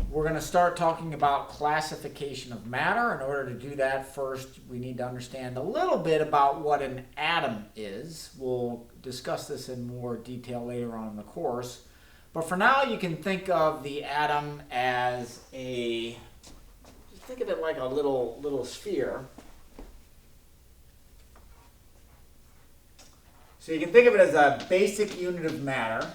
we're going to start talking about classification of matter. In order to do that, first we need to understand a little bit about what an atom is. We'll discuss this in more detail later on in the course. But for now, you can think of the atom as just think of it like a little sphere. So you can think of it as a basic unit of matter.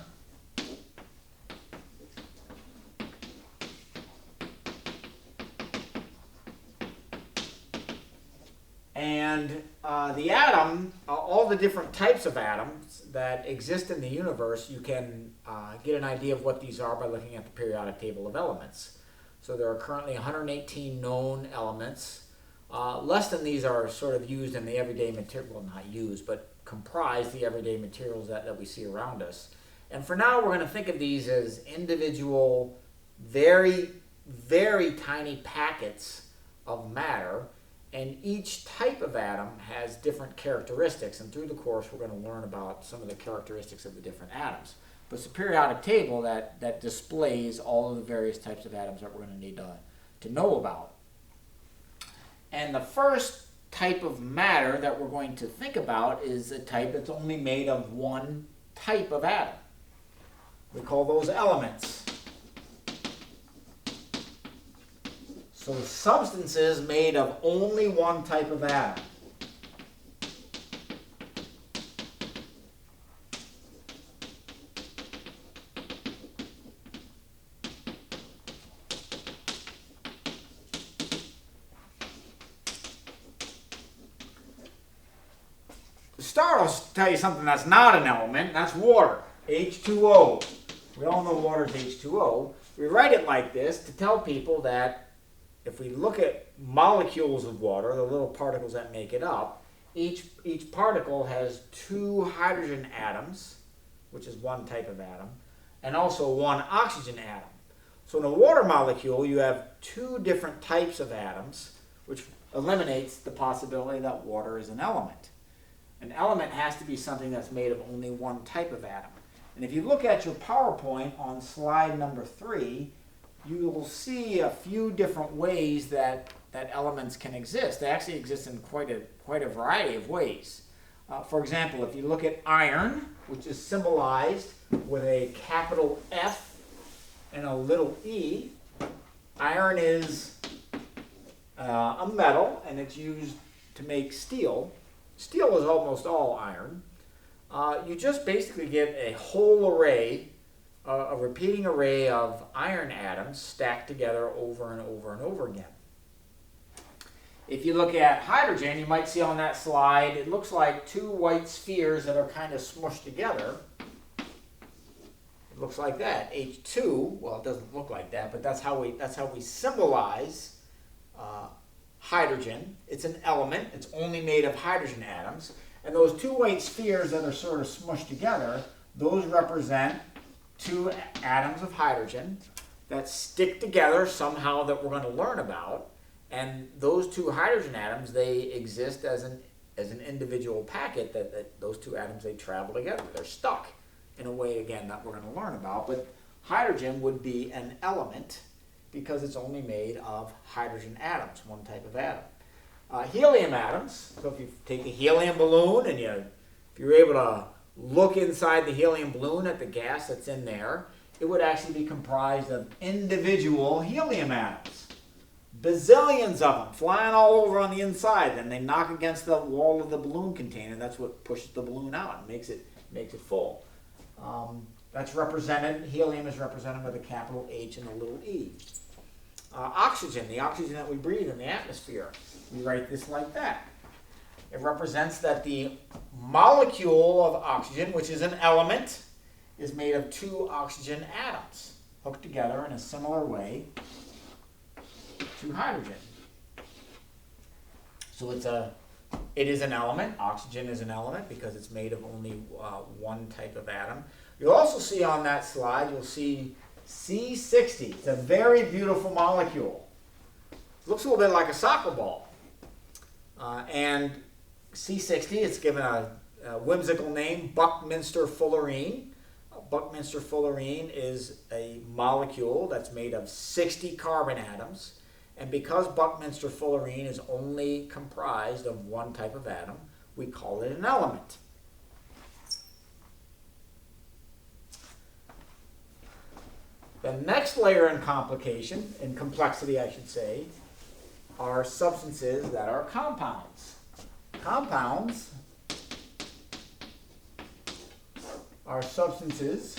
And the atom, all the different types of atoms that exist in the universe, you can get an idea of what these are by looking at the periodic table of elements. So there are currently 118 known elements. Less than these are sort of used in the everyday material, well, not used, but comprise the everyday materials that we see around us. And for now, we're going to think of these as individual, very, very tiny packets of matter. And each type of atom has different characteristics. And through the course, we're going to learn about some of the characteristics of the different atoms. But it's a periodic table that displays all of the various types of atoms that we're going to need to know about. And the first type of matter that we're going to think about is a type that's only made of one type of atom. We call those elements. So substances made of only one type of atom. To start, I'll tell you something that's not an element, and that's water, H2O. We all know water is H2O. We write it like this to tell people that if we look at molecules of water, the little particles that make it up, each particle has two hydrogen atoms, which is one type of atom, and also one oxygen atom. So in a water molecule, you have two different types of atoms, which eliminates the possibility that water is an element. An element has to be something that's made of only one type of atom. And if you look at your PowerPoint on slide number 3, you will see a few different ways that elements can exist. They actually exist in quite a variety of ways. For example, if you look at iron, which is symbolized with a capital F and a little e, iron is a metal, and it's used to make steel. Steel is almost all iron. You just basically get a whole array, a repeating array of iron atoms stacked together over and over and over again. If you look at hydrogen, you might see on that slide, it looks like two white spheres that are kind of smushed together. It looks like that, H2. Well, it doesn't look like that, but that's how we symbolize hydrogen. It's an element. It's only made of hydrogen atoms. And those two white spheres that are sort of smushed together, those represent two atoms of hydrogen that stick together somehow that we're going to learn about. And those two hydrogen atoms, they exist as an individual packet that those two atoms, they travel together. They're stuck in a way, again, that we're going to learn about. But hydrogen would be an element because it's only made of hydrogen atoms, one type of atom. Helium atoms, so if you take a helium balloon and if you're able to look inside the helium balloon at the gas that's in there, it would actually be comprised of individual helium atoms. Bazillions of them flying all over on the inside. Then they knock against the wall of the balloon container. That's what pushes the balloon out and makes it full. That's represented, helium is represented with a capital H and a little e. Oxygen, the oxygen that we breathe in the atmosphere, we write this like that. It represents that the molecule of oxygen, which is an element, is made of two oxygen atoms hooked together in a similar way to hydrogen. So it is an element. Oxygen is an element because it's made of only one type of atom. You'll also see on that slide, you'll see C60. It's a very beautiful molecule. It looks a little bit like a soccer ball. And C60, it's given a whimsical name, Buckminster fullerene. Buckminster fullerene is a molecule that's made of 60 carbon atoms. And because Buckminster fullerene is only comprised of one type of atom, we call it an element. The next layer in complication, in complexity I should say, are substances that are compounds. Compounds are substances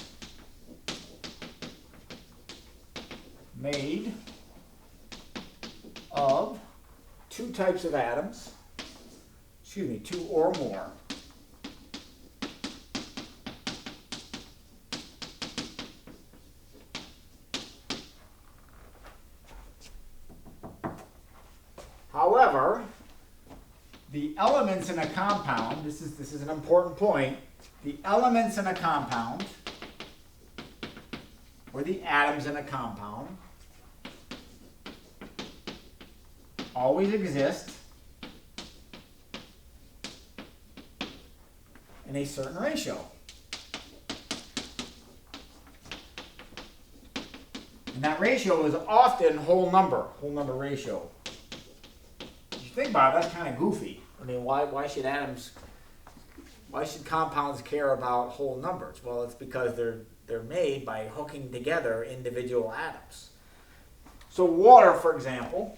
made of two types of atoms, two or more. However, the elements in a compound, this is an important point, the elements in a compound, or the atoms in a compound, always exist in a certain ratio. And that ratio is often whole number ratio. If you think about it, that's kind of goofy. I mean, why should compounds care about whole numbers? Well, it's because they're made by hooking together individual atoms. So water, for example,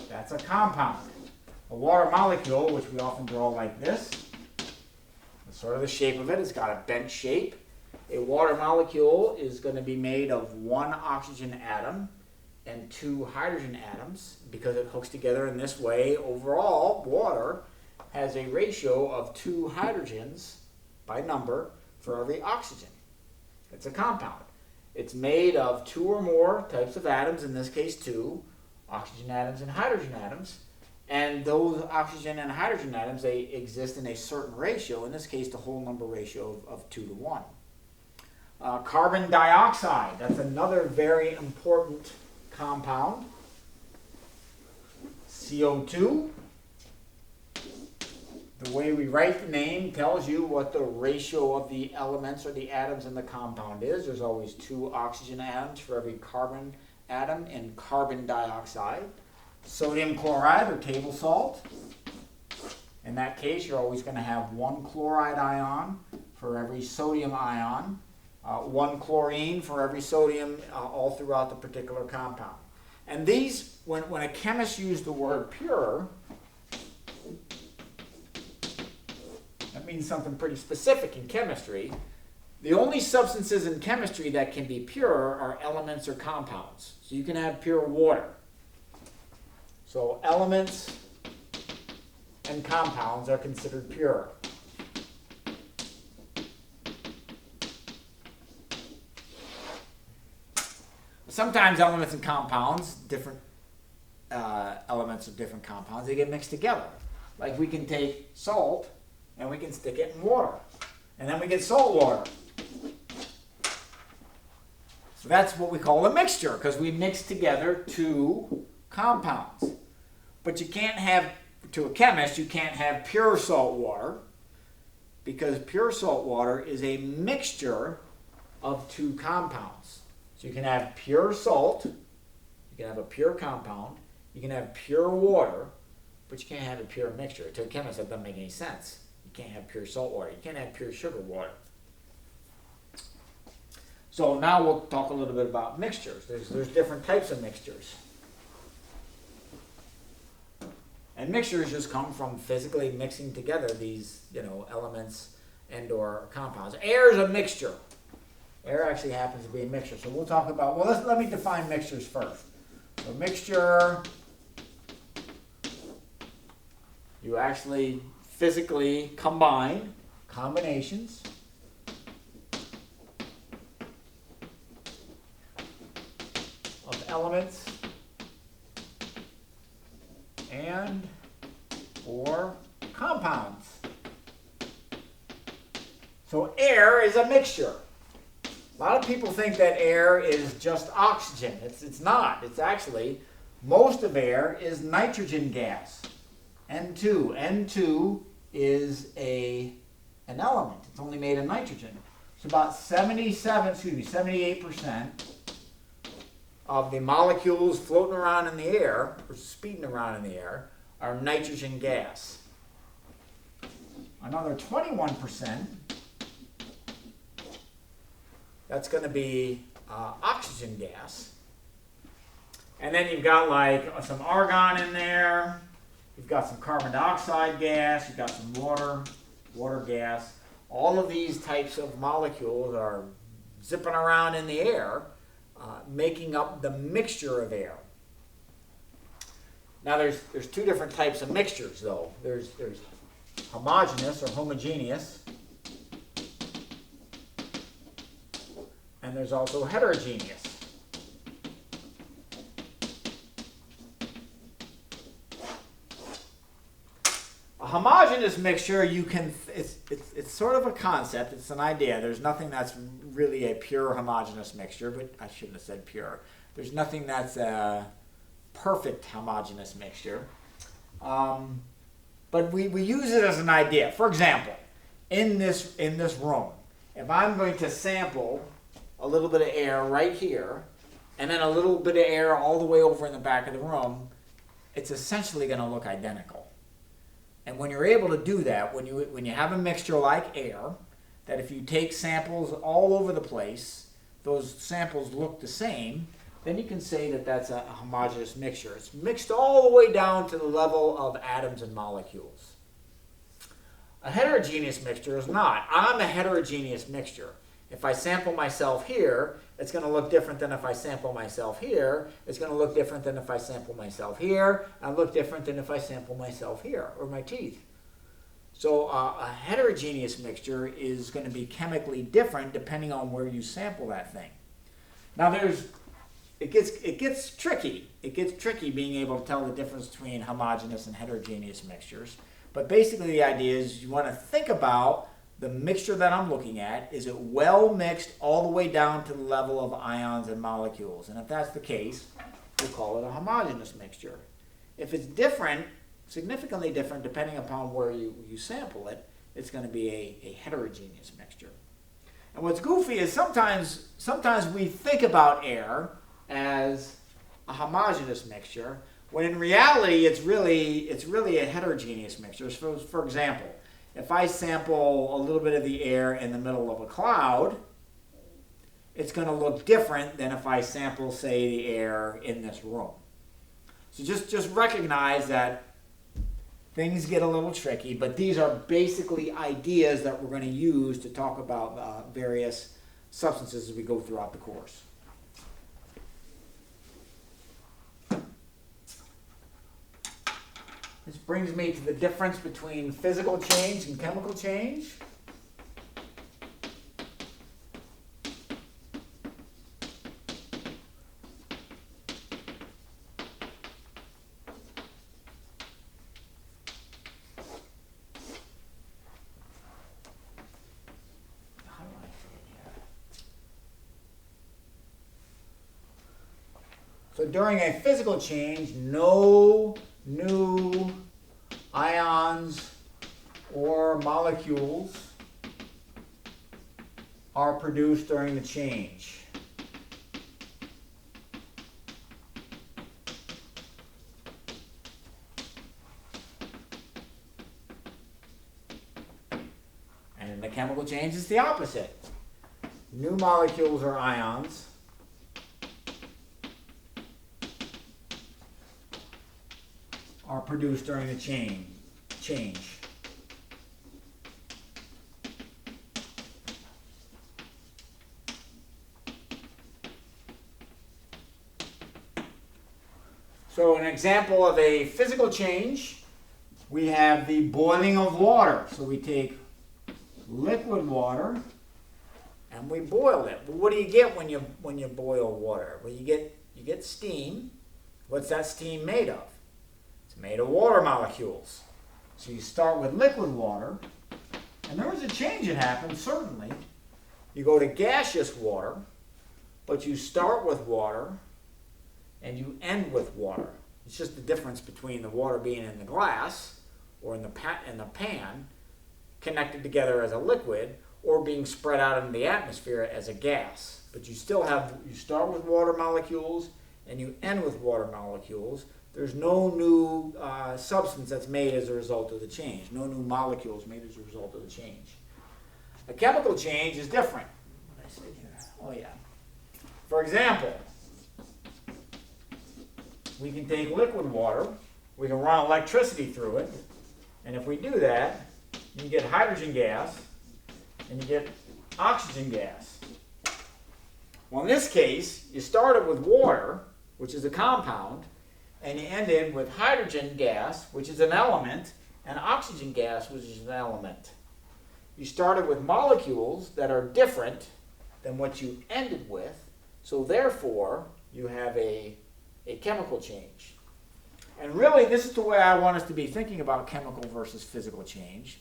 that's a compound. A water molecule, which we often draw like this, that's sort of the shape of it. It's got a bent shape. A water molecule is going to be made of one oxygen atom and two hydrogen atoms. Because it hooks together in this way, overall, water has a ratio of 2 hydrogens by number for every oxygen. It's a compound. It's made of 2 or more types of atoms, in this case 2, oxygen atoms and hydrogen atoms. And those oxygen and hydrogen atoms, they exist in a certain ratio, in this case the whole number ratio of 2 to 1. Carbon dioxide, that's another very important compound. CO2. The way we write the name tells you what the ratio of the elements or the atoms in the compound is. There's always 2 oxygen atoms for every carbon atom in carbon dioxide. Sodium chloride, or table salt. In that case, you're always going to have 1 chloride ion for every sodium ion, 1 chlorine for every sodium, all throughout the particular compound. And these, when a chemist used the word pure, that means something pretty specific in chemistry. The only substances in chemistry that can be pure are elements or compounds. So you can have pure water. So elements and compounds are considered pure. Sometimes elements and compounds, different elements of different compounds, they get mixed together. Like we can take salt and we can stick it in water. And then we get salt water. So that's what we call a mixture, because we mix together 2 compounds. But you can't have, to a chemist, you can't have pure salt water, because pure salt water is a mixture of 2 compounds. So you can have pure salt, you can have a pure compound, you can have pure water, but you can't have a pure mixture. To a chemist, that doesn't make any sense. You can't have pure salt water. You can't have pure sugar water. So now we'll talk a little bit about mixtures. There's different types of mixtures. And mixtures just come from physically mixing together these, elements and or compounds. Air is a mixture. Air actually happens to be a mixture. So we'll talk about, let me define mixtures first. So mixture, you actually physically combine combinations of elements and or compounds. So air is a mixture. A lot of people think that air is just oxygen. It's not. It's actually, most of air is nitrogen gas. N2. N2 is an element. It's only made of nitrogen. it's about 78% of the molecules floating around in the air, or speeding around in the air, are nitrogen gas. Another 21%, that's going to be oxygen gas. And then you've got like some argon in there, you've got some carbon dioxide gas, you've got some water gas. All of these types of molecules are zipping around in the air, making up the mixture of air. Now there's two different types of mixtures though. There's homogeneous or homogeneous, and there's also heterogeneous. A homogeneous mixture, it's sort of a concept, it's an idea. There's nothing that's really a pure homogeneous mixture, but I shouldn't have said pure. There's nothing that's a perfect homogeneous mixture. But we use it as an idea. For example, in this room, if I'm going to sample a little bit of air right here, and then a little bit of air all the way over in the back of the room, it's essentially going to look identical. And when you're able to do that, when you have a mixture like air, that if you take samples all over the place, those samples look the same, then you can say that that's a homogeneous mixture. It's mixed all the way down to the level of atoms and molecules. A heterogeneous mixture is not. I'm a heterogeneous mixture. If I sample myself here, it's going to look different than if I sample myself here. It's going to look different than if I sample myself here. And look different than if I sample myself here, or my teeth. So a heterogeneous mixture is going to be chemically different depending on where you sample that thing. Now it gets tricky. It gets tricky being able to tell the difference between homogeneous and heterogeneous mixtures. But basically the idea is you want to think about the mixture that I'm looking at. Is it well mixed all the way down to the level of ions and molecules? And if that's the case, we'll call it a homogeneous mixture. If it's different, significantly different depending upon where you sample it, it's going to be a heterogeneous mixture. And what's goofy is sometimes we think about air as a homogeneous mixture, when in reality it's really a heterogeneous mixture. So for example, if I sample a little bit of the air in the middle of a cloud, it's going to look different than if I sample, say, the air in this room. So just recognize that things get a little tricky, but these are basically ideas that we're going to use to talk about various substances as we go throughout the course. This brings me to the difference between physical change and chemical change. So during a physical change, no new ions or molecules are produced during the change. And in the chemical change, it's the opposite. New molecules or ions are produced during the change. So an example of a physical change, we have the boiling of water. So we take liquid water and we boil it. But what do you get when you boil water? Well, you get steam. What's that steam made of? It's made of water molecules. So you start with liquid water, and there is a change that happens, certainly. You go to gaseous water, but you start with water and you end with water. It's just the difference between the water being in the glass or in the pan connected together as a liquid, or being spread out into the atmosphere as a gas. But you still have, you start with water molecules and you end with water molecules. There's no new substance that's made as a result of the change. No new molecules made as a result of the change. A chemical change is different. What did I say here? Oh yeah. For example, we can take liquid water, we can run electricity through it, and if we do that, you get hydrogen gas and you get oxygen gas. Well, in this case, you started with water, which is a compound, and you ended with hydrogen gas, which is an element, and oxygen gas, which is an element. You started with molecules that are different than what you ended with, so therefore you have a chemical change. And really, this is the way I want us to be thinking about chemical versus physical change.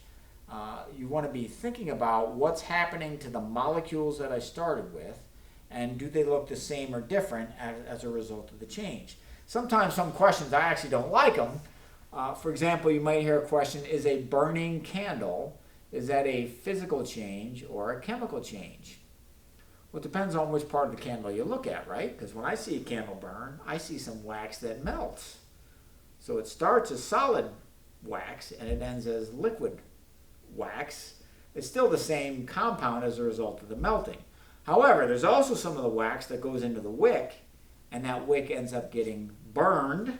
You want to be thinking about what's happening to the molecules that I started with, and do they look the same or different as a result of the change. Sometimes some questions, I actually don't like them. For example, you might hear a question, is a burning candle, is that a physical change or a chemical change? Well, it depends on which part of the candle you look at, right? Because when I see a candle burn, I see some wax that melts. So it starts as solid wax and it ends as liquid wax. It's still the same compound as a result of the melting. However, there's also some of the wax that goes into the wick, and that wick ends up getting burned,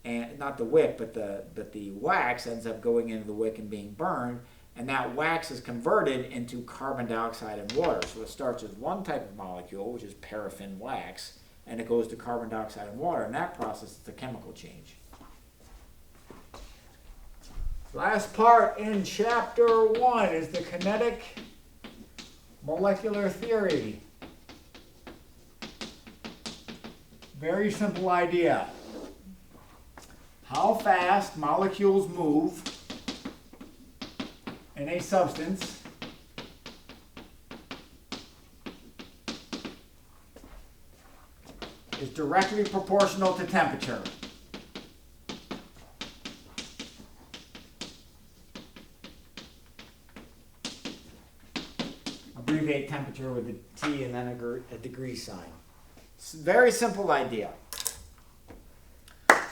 and not the wick, but the wax ends up going into the wick and being burned, and that wax is converted into carbon dioxide and water. So it starts as one type of molecule, which is paraffin wax, and it goes to carbon dioxide and water. In that process, it's a chemical change. Last part in chapter 1 is the kinetic molecular theory. Very simple idea. How fast molecules move in a substance is directly proportional to temperature. Abbreviate temperature with a T and then a degree sign. It's a very simple idea.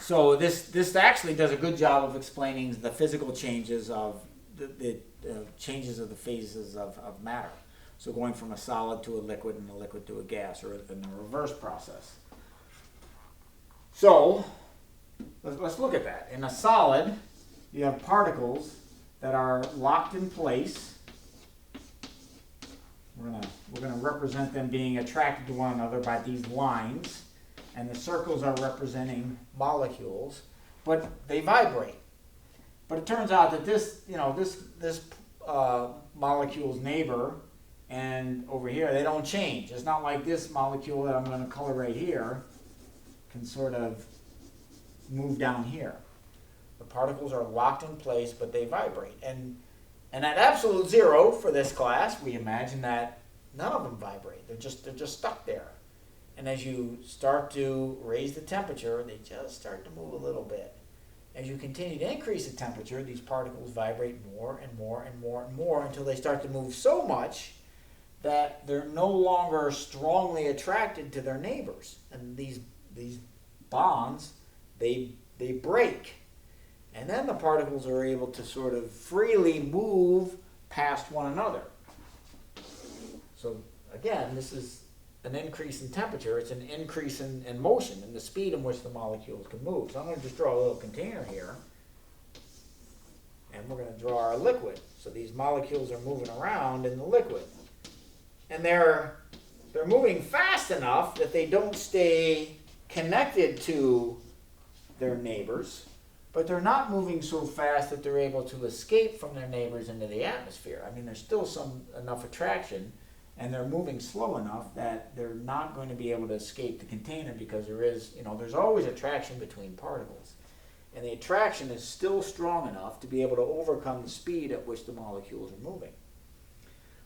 So this actually does a good job of explaining the physical changes of the changes of the phases of matter. So going from a solid to a liquid and a liquid to a gas, or in the reverse process. So let's look at that. In a solid, you have particles that are locked in place. We're gonna represent them being attracted to one another by these lines, and the circles are representing molecules, but they vibrate. But it turns out that this molecule's neighbor and over here, they don't change. It's not like this molecule that I'm going to color right here can sort of move down here. The particles are locked in place, but they vibrate. And at absolute zero for this class, we imagine that none of them vibrate. They're just stuck there. And as you start to raise the temperature, they just start to move a little bit. As you continue to increase the temperature, these particles vibrate more and more and more and more until they start to move so much that they're no longer strongly attracted to their neighbors. And these bonds, they break. And then the particles are able to sort of freely move past one another. So again, this is an increase in temperature. It's an increase in motion, in the speed in which the molecules can move. So I'm going to just draw a little container here. And we're going to draw our liquid. So these molecules are moving around in the liquid. And they're moving fast enough that they don't stay connected to their neighbors, but they're not moving so fast that they're able to escape from their neighbors into the atmosphere. I mean, there's still enough attraction, and they're moving slow enough that they're not going to be able to escape the container, because there's always attraction between particles. And the attraction is still strong enough to be able to overcome the speed at which the molecules are moving.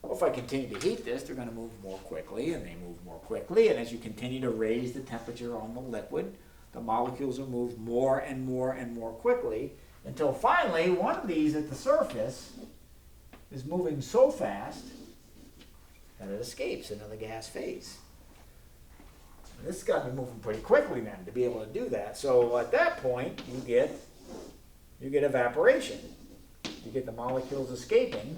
Well, if I continue to heat this, they're going to move more quickly, and they move more quickly. And as you continue to raise the temperature on the liquid, the molecules will move more and more and more quickly, until finally one of these at the surface is moving so fast and it escapes into the gas phase. And this has got to be moving pretty quickly then to be able to do that. So at that point, you get evaporation. You get the molecules escaping,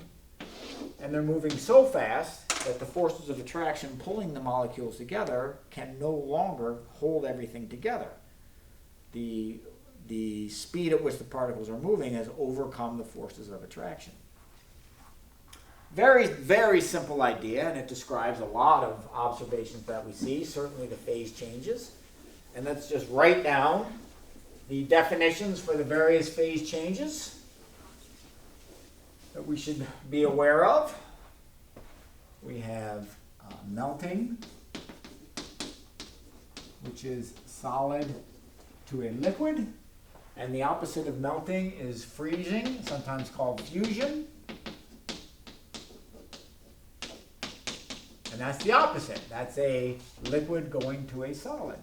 and they're moving so fast that the forces of attraction pulling the molecules together can no longer hold everything together. The speed at which the particles are moving has overcome the forces of attraction. Very, very simple idea, and it describes a lot of observations that we see, certainly the phase changes. And let's just write down the definitions for the various phase changes that we should be aware of. We have melting, which is solid to a liquid. And the opposite of melting is freezing, sometimes called fusion. And that's the opposite. That's a liquid going to a solid.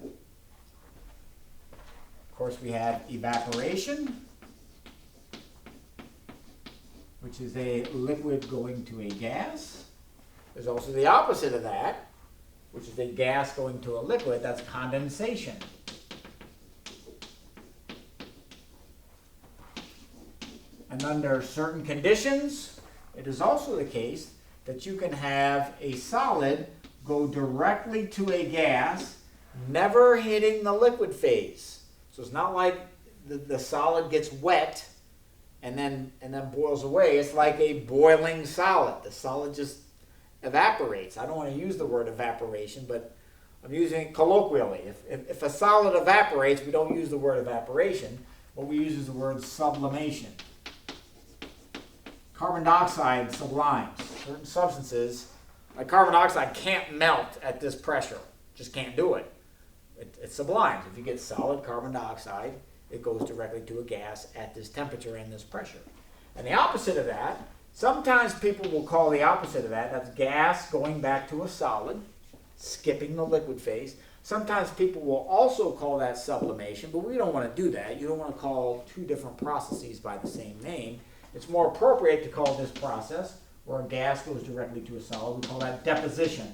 Of course, we have evaporation, which is a liquid going to a gas. There's also the opposite of that, which is a gas going to a liquid. That's condensation. And under certain conditions, it is also the case that you can have a solid go directly to a gas, never hitting the liquid phase. So it's not like the solid gets wet and then boils away. It's like a boiling solid. The solid just evaporates. I don't want to use the word evaporation, but I'm using it colloquially. If a solid evaporates, we don't use the word evaporation. What we use is the word sublimation. Carbon dioxide sublimes. Certain substances, like carbon dioxide, can't melt at this pressure. Just can't do it. It sublimes. If you get solid carbon dioxide, it goes directly to a gas at this temperature and this pressure. And the opposite of that, sometimes people will call the opposite of that, that's gas going back to a solid, skipping the liquid phase. Sometimes people will also call that sublimation, but we don't want to do that. You don't want to call two different processes by the same name. It's more appropriate to call this process, where a gas goes directly to a solid, we call that deposition.